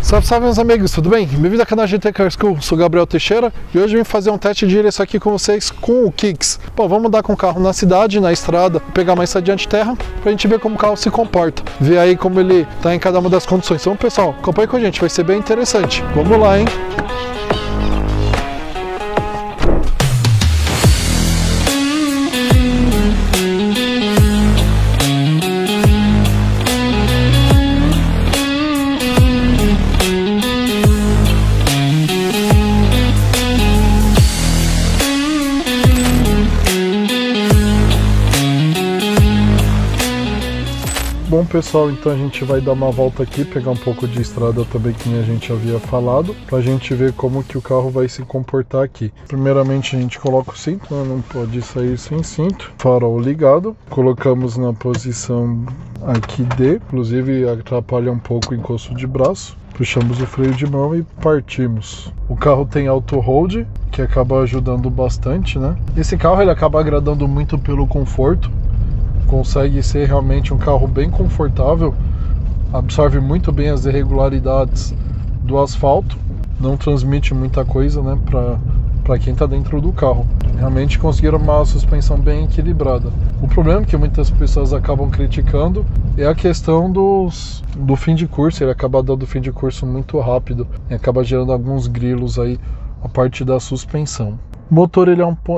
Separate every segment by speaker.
Speaker 1: Salve, salve meus amigos, tudo bem? Bem-vindo ao canal GT Car School, sou Gabriel Teixeira e hoje eu vim fazer um teste de direção aqui com vocês com o Kicks. Bom, vamos andar com o carro na cidade, na estrada, pegar mais adiante terra, pra gente ver como o carro se comporta, ver aí como ele tá em cada uma das condições. Então pessoal, acompanhe com a gente, vai ser bem interessante. Vamos lá, hein? Bom pessoal, então a gente vai dar uma volta aqui, pegar um pouco de estrada também que a gente havia falado, pra gente ver como que o carro vai se comportar aqui. Primeiramente a gente coloca o cinto, né? Não pode sair sem cinto, farol ligado, colocamos na posição aqui D, inclusive atrapalha um pouco o encosto de braço, puxamos o freio de mão e partimos. O carro tem auto hold, que acaba ajudando bastante, né? Esse carro ele acaba agradando muito pelo conforto. Consegue ser realmente um carro bem confortável, absorve muito bem as irregularidades do asfalto, não transmite muita coisa, né, para quem está dentro do carro. Realmente conseguiram uma suspensão bem equilibrada. O problema que muitas pessoas acabam criticando é a questão do fim de curso. Ele acaba dando fim de curso muito rápido e acaba gerando alguns grilos aí a parte da suspensão. O motor,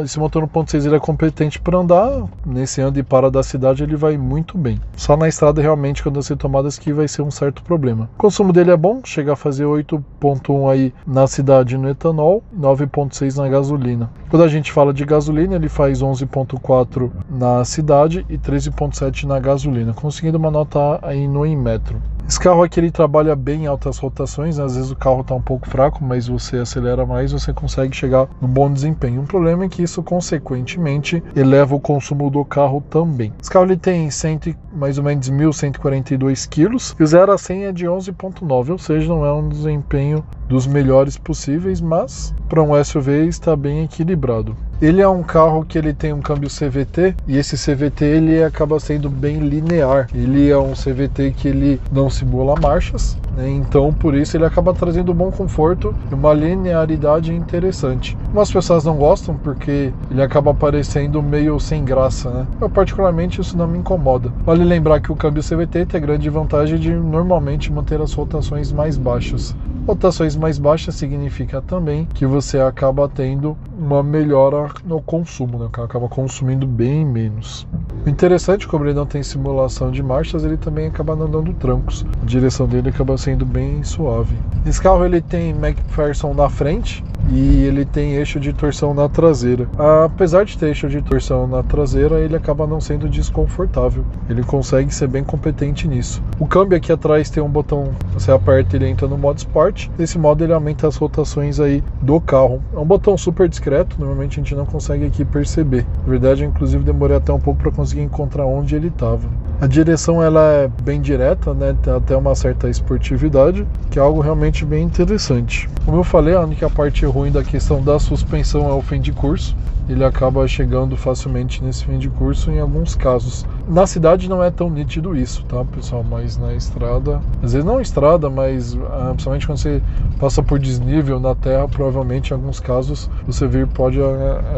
Speaker 1: esse motor 1.6 ele é competente para andar, nesse anda e para da cidade ele vai muito bem. Só na estrada realmente quando você tomadas que vai ser um certo problema. O consumo dele é bom, chega a fazer 8.1 aí na cidade no etanol, 9.6 na gasolina. Quando a gente fala de gasolina, ele faz 11.4 na cidade e 13.7 na gasolina, conseguindo uma nota aí no Inmetro. Esse carro aqui ele trabalha bem em altas rotações, né? Às vezes o carro está um pouco fraco, mas você acelera mais, você consegue chegar num bom desempenho. Um problema é que isso consequentemente eleva o consumo do carro também. Esse carro ele tem mais ou menos 1.142 kg e o 0 a 100 é de 11.9, ou seja, não é um desempenho dos melhores possíveis, mas para um SUV está bem equilibrado. Ele é um carro que ele tem um câmbio CVT e esse CVT ele acaba sendo bem linear. Ele é um CVT que ele não simula marchas, né? Então por isso ele acaba trazendo um bom conforto e uma linearidade interessante. Algumas pessoas não gostam porque ele acaba parecendo meio sem graça, né? Eu particularmente isso não me incomoda. Vale lembrar que o câmbio CVT tem a grande vantagem de normalmente manter as rotações mais baixas. Rotações mais baixas significa também que você acaba tendo uma melhora no consumo, né? O carro acaba consumindo bem menos. O interessante, como ele não tem simulação de marchas, ele também acaba não dando trancos. A direção dele acaba sendo bem suave. Esse carro ele tem McPherson na frente e ele tem eixo de torção na traseira. Apesar de ter eixo de torção na traseira, ele acaba não sendo desconfortável. Ele consegue ser bem competente nisso. O câmbio aqui atrás tem um botão, você aperta e ele entra no modo Sport. Desse modo ele aumenta as rotações aí do carro. É um botão super discreto, normalmente a gente não consegue aqui perceber. Na verdade, eu, inclusive demorei até um pouco para conseguir encontrar onde ele estava. A direção ela é bem direta, né? Tem até uma certa esportividade, que é algo realmente bem interessante. Como eu falei, a única parte ruim da questão da suspensão é o fim de curso. Ele acaba chegando facilmente nesse fim de curso em alguns casos. Na cidade não é tão nítido isso, tá, pessoal? Mas na estrada, às vezes não estrada, mas principalmente quando você passa por desnível na terra, provavelmente em alguns casos você pode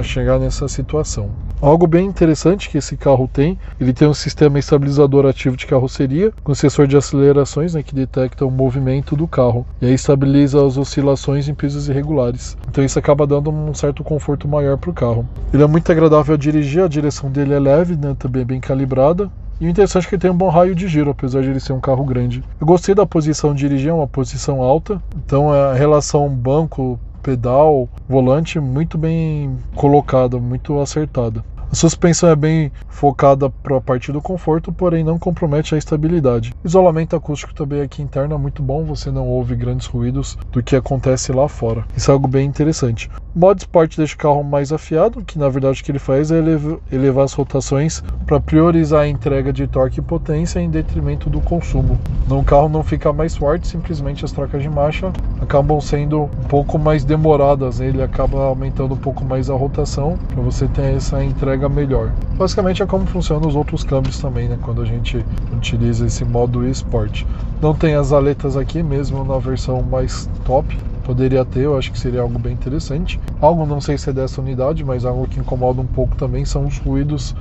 Speaker 1: chegar nessa situação. Algo bem interessante que esse carro tem, ele tem um sistema estabilizador ativo de carroceria, com sensor de acelerações, né, que detecta o movimento do carro, e aí estabiliza as oscilações em pisos irregulares. Então isso acaba dando um certo conforto maior para o carro. Ele é muito agradável a dirigir, a direção dele é leve, né, também bem calibrada. E o interessante é que ele tem um bom raio de giro, apesar de ele ser um carro grande. Eu gostei da posição de dirigir, é uma posição alta, então a relação banco, pedal, volante muito bem colocada, muito acertada. A suspensão é bem focada para a parte do conforto, porém não compromete a estabilidade. O isolamento acústico também aqui interno é muito bom, você não ouve grandes ruídos do que acontece lá fora. Isso é algo bem interessante. O modo Sport deixa o carro mais afiado, que na verdade o que ele faz é elevar as rotações para priorizar a entrega de torque e potência em detrimento do consumo. O carro não fica mais forte, simplesmente as trocas de marcha acabam sendo um pouco mais demoradas, né? Ele acaba aumentando um pouco mais a rotação para você ter essa entrega entrega melhor. Basicamente é como funcionam os outros câmbios também, né, quando a gente utiliza esse modo eSport. Não tem as aletas aqui, mesmo na versão mais top. Poderia ter, eu acho que seria algo bem interessante. Algo, não sei se é dessa unidade, mas algo que incomoda um pouco também são os ruídos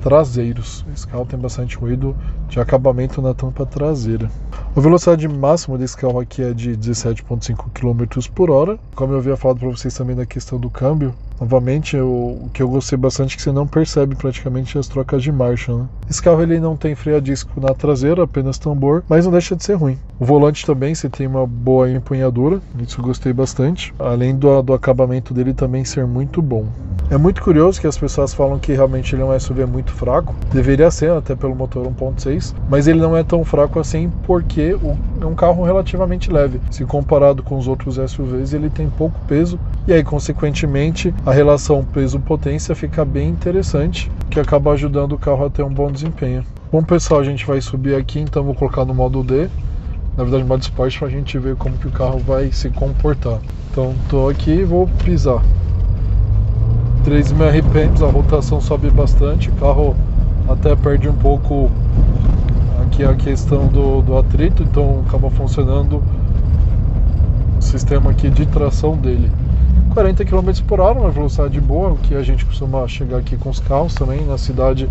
Speaker 1: traseiros. Esse carro tem bastante ruído de acabamento na tampa traseira. A velocidade máxima desse carro aqui é de 17,5 km por hora. Como eu havia falado para vocês também na questão do câmbio, novamente, o que eu gostei bastante é que você não percebe praticamente as trocas de marcha, né? Esse carro ele não tem freio a disco na traseira, apenas tambor, mas não deixa de ser ruim. O volante também, você tem uma boa empunhadura, isso eu gostei bastante, além do acabamento dele também ser muito bom. É muito curioso que as pessoas falam que realmente ele é um SUV muito fraco, deveria ser até pelo motor 1.6, mas ele não é tão fraco assim porque é um carro relativamente leve. Se comparado com os outros SUVs, ele tem pouco peso e aí, consequentemente, a relação peso-potência fica bem interessante, que acaba ajudando o carro a ter um bom desempenho. Bom, pessoal, a gente vai subir aqui, então vou colocar no modo D, na verdade modo Sport, para a gente ver como que o carro vai se comportar. Então, estou aqui e vou pisar. 3.000 RPMs, a rotação sobe bastante, o carro até perde um pouco aqui a questão do atrito, então acaba funcionando o sistema aqui de tração dele. 40 km por hora, uma velocidade boa, o que a gente costuma chegar aqui com os carros também. Na cidade,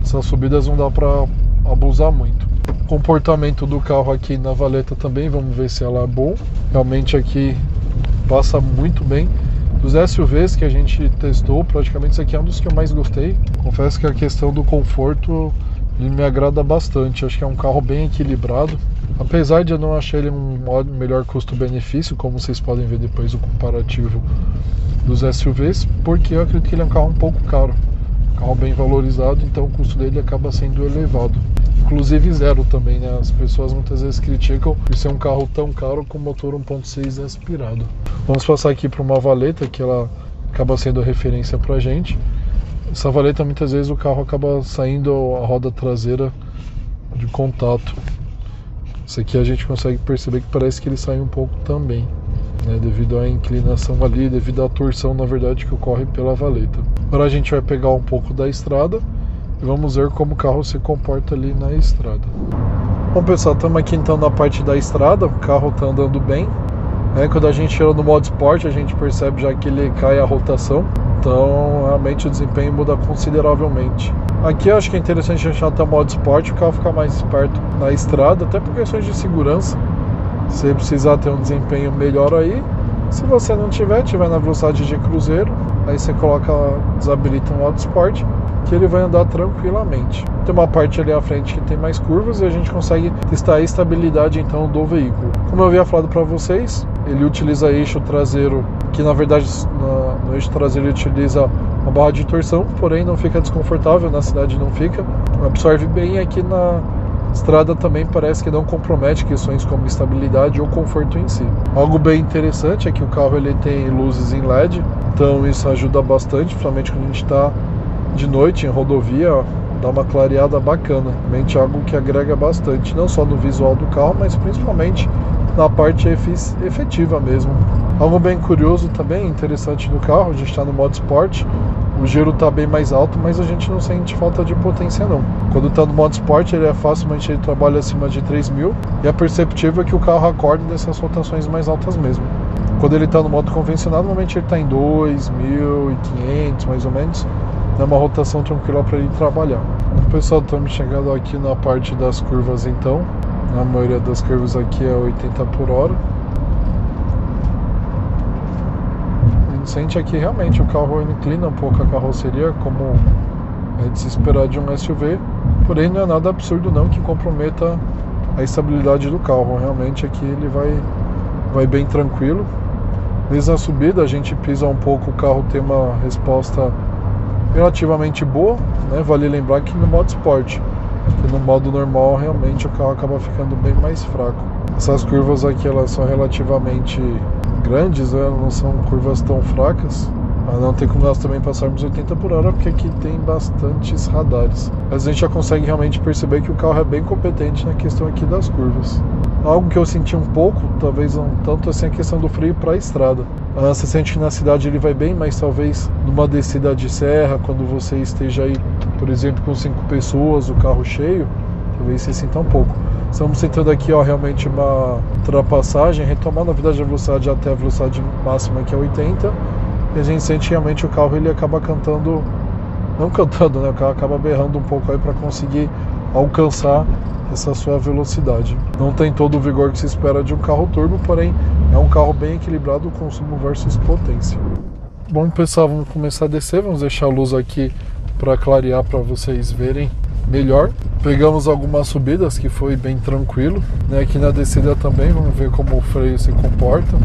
Speaker 1: essas subidas não dá para abusar muito. O comportamento do carro aqui na valeta também, vamos ver se ela é bom. Realmente aqui passa muito bem. Dos SUVs que a gente testou, praticamente esse aqui é um dos que eu mais gostei. Confesso que a questão do conforto ele me agrada bastante. Acho que é um carro bem equilibrado. Apesar de eu não achar ele um melhor custo-benefício, como vocês podem ver depois o comparativo dos SUVs, porque eu acredito que ele é um carro um pouco caro. Um carro bem valorizado, então o custo dele acaba sendo elevado. Inclusive zero também, né? As pessoas muitas vezes criticam por ser um carro tão caro com motor 1.6 aspirado. Vamos passar aqui para uma valeta, que ela acaba sendo a referência para a gente. Essa valeta, muitas vezes o carro acaba saindo a roda traseira de contato. Esse aqui a gente consegue perceber que parece que ele sai um pouco também, né, devido à inclinação ali, devido à torção, na verdade, que ocorre pela valeta. Agora a gente vai pegar um pouco da estrada e vamos ver como o carro se comporta ali na estrada. Bom, pessoal, estamos aqui então na parte da estrada, o carro está andando bem. Quando a gente chega no modo Sport, a gente percebe já que ele cai a rotação, então realmente o desempenho muda consideravelmente. Aqui eu acho que é interessante deixar até o modo Sport, o carro ficar mais esperto na estrada, até por questões de segurança. Se você precisar ter um desempenho melhor aí, se você não tiver na velocidade de cruzeiro, aí você desabilita o modo Sport, que ele vai andar tranquilamente. Tem uma parte ali à frente que tem mais curvas e a gente consegue testar a estabilidade então do veículo. Como eu havia falado para vocês, ele utiliza eixo traseiro, que na verdade no eixo traseiro ele utiliza uma barra de torção, porém não fica desconfortável, na cidade não fica, absorve bem. Aqui na estrada também parece que não compromete questões como estabilidade ou conforto em si. Algo bem interessante é que o carro ele tem luzes em LED, então isso ajuda bastante, principalmente quando a gente está de noite em rodovia, dá uma clareada bacana. Realmente algo que agrega bastante, não só no visual do carro, mas principalmente na parte efetiva mesmo. Algo bem curioso também, interessante no carro, a gente está no modo Sport, o giro está bem mais alto, mas a gente não sente falta de potência não. Quando está no modo Sport, ele facilmente ele trabalha acima de 3.000 e é perceptível que o carro acorda dessas rotações mais altas mesmo. Quando ele está no modo convencional, normalmente ele está em 2.500 mais ou menos. É uma rotação tranquila para ele trabalhar. O pessoal, estamos chegando aqui na parte das curvas então. A maioria das curvas aqui é 80 por hora. A gente sente aqui realmente o carro inclina um pouco a carroceria, como é de se esperar de um SUV. Porém não é nada absurdo não que comprometa a estabilidade do carro. Realmente aqui ele vai bem tranquilo. Desde a subida a gente pisa um pouco, o carro tem uma resposta relativamente boa, né? Vale lembrar que no modo Sport, que no modo normal realmente o carro acaba ficando bem mais fraco. Essas curvas aqui elas são relativamente grandes, né? Não são curvas tão fracas, mas não tem como nós também passarmos 80 por hora porque aqui tem bastantes radares. Mas a gente já consegue realmente perceber que o carro é bem competente na questão aqui das curvas. Algo que eu senti um pouco, talvez não tanto assim, a questão do freio para a estrada. Você sente que na cidade ele vai bem, mas talvez numa descida de serra, quando você esteja aí, por exemplo, com 5 pessoas, o carro cheio, talvez você sinta um pouco. Estamos tentando aqui, ó, realmente uma ultrapassagem, retomar na verdade a velocidade até a velocidade máxima, que é 80, e a gente sente realmente o carro, ele acaba cantando, não cantando, né, o carro acaba berrando um pouco aí para conseguir alcançar essa sua velocidade. Não tem todo o vigor que se espera de um carro turbo, porém é um carro bem equilibrado, consumo versus potência. Bom, pessoal, vamos começar a descer, vamos deixar a luz aqui para clarear, para vocês verem melhor. Pegamos algumas subidas que foi bem tranquilo, né? Aqui na descida também, vamos ver como o freio se comporta.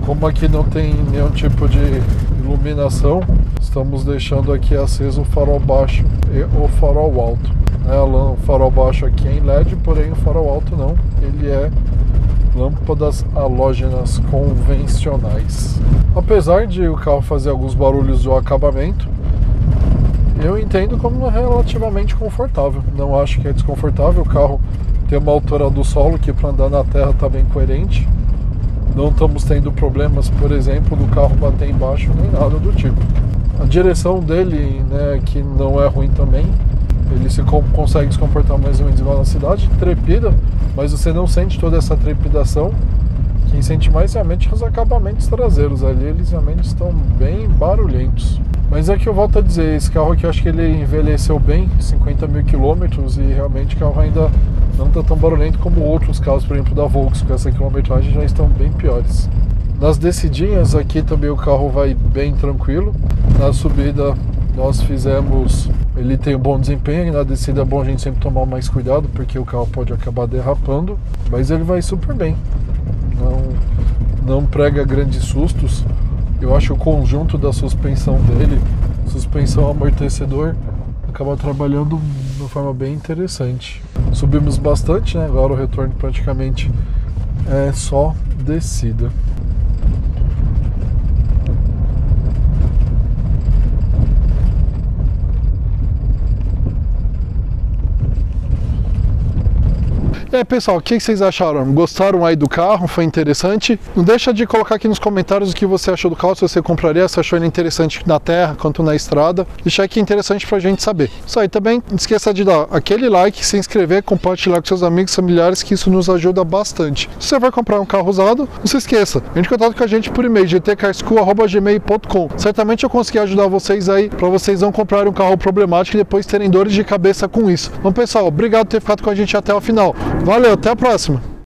Speaker 1: Como aqui não tem nenhum tipo de iluminação, estamos deixando aqui aceso o farol baixo e o farol alto. O farol baixo aqui é em LED, porém o farol alto não, ele é lâmpadas halógenas convencionais. Apesar de o carro fazer alguns barulhos do acabamento, eu entendo como relativamente confortável. Não acho que é desconfortável. O carro tem uma altura do solo que para andar na terra está bem coerente. Não estamos tendo problemas, por exemplo, do carro bater embaixo nem nada do tipo. A direção dele, né, que não é ruim também. Ele consegue se comportar mais ou menos igual na cidade, trepida, mas você não sente toda essa trepidação. Quem sente mais realmente os acabamentos traseiros ali, eles realmente estão bem barulhentos. Mas é que eu volto a dizer, esse carro aqui eu acho que ele envelheceu bem, 50 mil quilômetros, e realmente o carro ainda não está tão barulhento como outros carros, por exemplo, da Volkswagen, com essa quilometragem já estão bem piores. Nas descidinhas aqui também o carro vai bem tranquilo. Na subida nós fizemos, ele tem um bom desempenho, e na descida é bom a gente sempre tomar mais cuidado, porque o carro pode acabar derrapando, mas ele vai super bem. Não prega grandes sustos. Eu acho o conjunto da suspensão dele, suspensão, amortecedor, acaba trabalhando de uma forma bem interessante. Subimos bastante, né? Agora o retorno praticamente é só descida. E aí, pessoal, o que vocês acharam? Gostaram aí do carro? Foi interessante? Não deixa de colocar aqui nos comentários o que você achou do carro, se você compraria, se achou ele interessante na terra quanto na estrada. Deixar aqui interessante pra gente saber. Isso aí, também não esqueça de dar aquele like, se inscrever, compartilhar com seus amigos, familiares, que isso nos ajuda bastante. Se você vai comprar um carro usado, não se esqueça, entre em contato com a gente por e-mail, gtcarschool@gmail.com. Certamente eu consegui ajudar vocês aí, pra vocês não comprarem um carro problemático e depois terem dores de cabeça com isso. Bom, pessoal, obrigado por ter ficado com a gente até o final. Valeu, até a próxima!